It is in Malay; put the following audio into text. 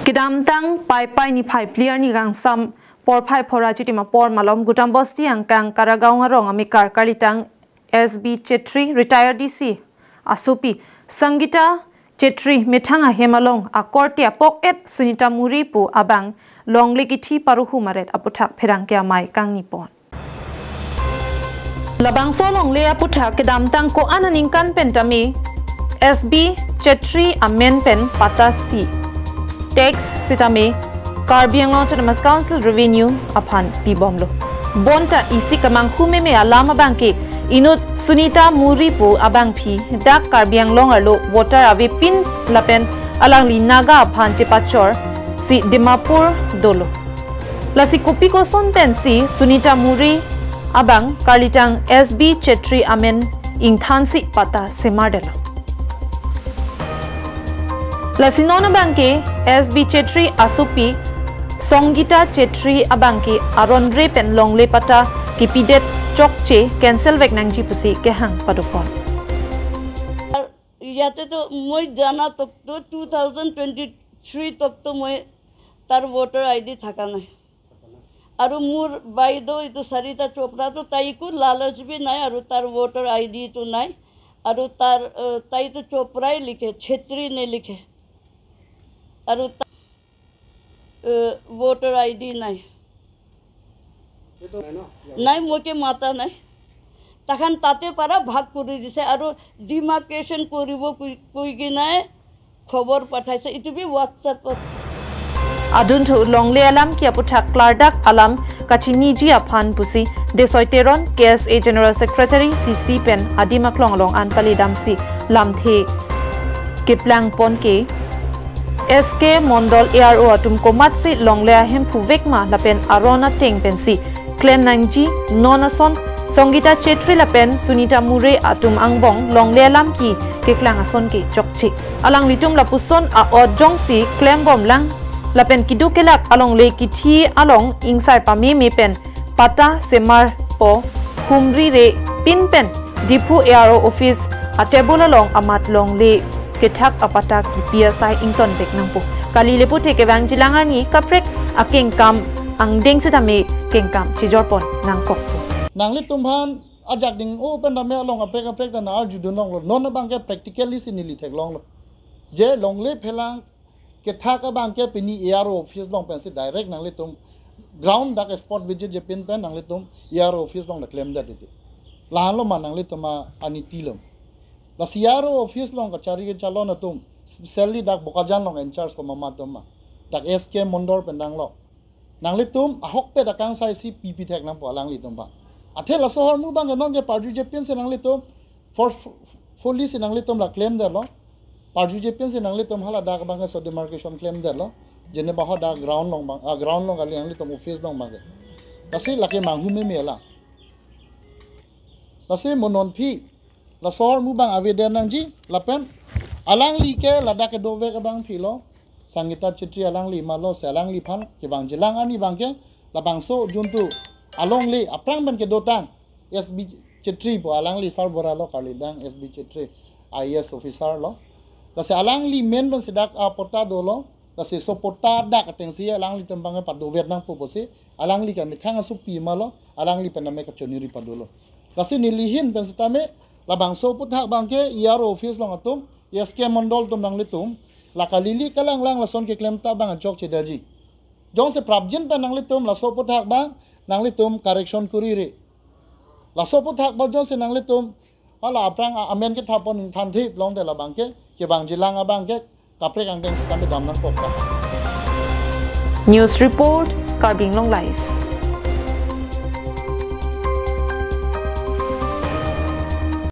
Kidam tang pai ni pai clear ni gang sam por pai phorachi tima por malom gutam bosti angkang karagaw nga rong amikar kalitang SB Chatry retired DC asupi Songita Chatry mithanga hemalong akortia poket Songita muripu abang Longle kithi paruhu maret aputhak pherangke amei kangni pon labang so Longle aputhak kidam tang ko ananing kan pentami SB Chatry amen pen patasi tax sitame Carbiang Autonomous Council Revenue upon Pibomlo. Bonta isi kamang humeme alama banke inut Songita muripu abang pi dak Carbiang Longle water ave pin lapen alang li naga upon chepachor si Dimapur dolo. Lasi kopi ko sonten si Songita muri abang kalitang SB Chatry amen ingthansi pata semardela. Lasinona banke SB Chatry asupi Songita Chatry abangke aronre pen Longle pata kipidet chokche cancel vek nangji pusi ke hang padupon yate to moi jana tok to 2023 tok to moi tar voter ID thaka nai aru mur baido itu Sarita Chopra to tai ku lalach bhi nai aru tar voter ID to nai aru tar tai to Chopra likhe Chatry ne likhe aru voter ID nai nai moke mata nai takhan tate para bhag kori dise aru demarcation koribo koi ginai khobor pathaise itu bi WhatsApp adun thu Longle alam ki aputhak klardak alam kachini ji aphan pusi desoiteron KSA General Secretary CC pen adima klonglong anpali damsi lamthe kiplang ponke SK Mondol ARO atum komatsi Longle ahem phuvekma lapen arona teng pensi claim nangji nonason Songita Chatry lapen Songita mure atum angbong Longle alam ki keklang ason ke chokchi alang litum lapuson a odjong si claim bom lang lapen kidukelak along le kithi along ingsai pami me pen pata semar po humri re pin pen dipu ARO office a table along amat Longle kethak apata ki PSI ington bek nangpo kali lepu theke wang jilangar ni kaprek akeng kam angdeng sitame kengkam chijorpon nangkok nangli tumhan ajak ding open dame along apek da nar judunong lo non bangke practically sinili thek long lo je Longle phelang kethak bangke pini ARO office long pensi direct nangli tum ground dak spot visit je pin pen nangli tum ARO office long da claim that it lahan lo manangli tuma anitilom la CRO office long ka chari ke chalo na tum specially dak bokajan long in charge ko mama tum dak SK Mondor pendang lo nangli tum ahok pe dakang sai si PP thek na po langli tum ba athe la sohor mu bang non je parju je pen se nangli tum for fully se nangli tum la claim der lo parju je pen se nangli tum hala dak bang so demarcation claim der lo jene ba ho dak ground long bang ground long ali nangli tum office long bang kasi la ke manghu me mela kasi monon phi la sohor mu bang aveden nangji lapen alang li ke lada ke dove ke bang philo Songita Chatry alang li malo se alang li phan ke bang jilang ani bang ke la bang so juntu along li aprang ban ke dotang SB Chatry po alang li sar bora lo kali dang SB Chatry IS officer lo la se alang li men ban sedak a porta do lo la se so porta dak ateng si alang li tembang pa do vietnam po posi alang li ka mithanga su pi malo alang li pename ka choniri pa do lo la se nilihin ban setame labang so puthak bangke ARO office long atum SK Mondol tum nang litum la kalili kalang lang la son ke claim ta bang chok chedaji jong se prabjin pa nang litum la so puthak bang nang litum correction kurire la so puthak ba jong se nang litum ala aprang amen ke thapon thanthi long de la bangke ke bang jilang abangke kapre kang deng stand dam nang pokta News Report Carbiang Long Live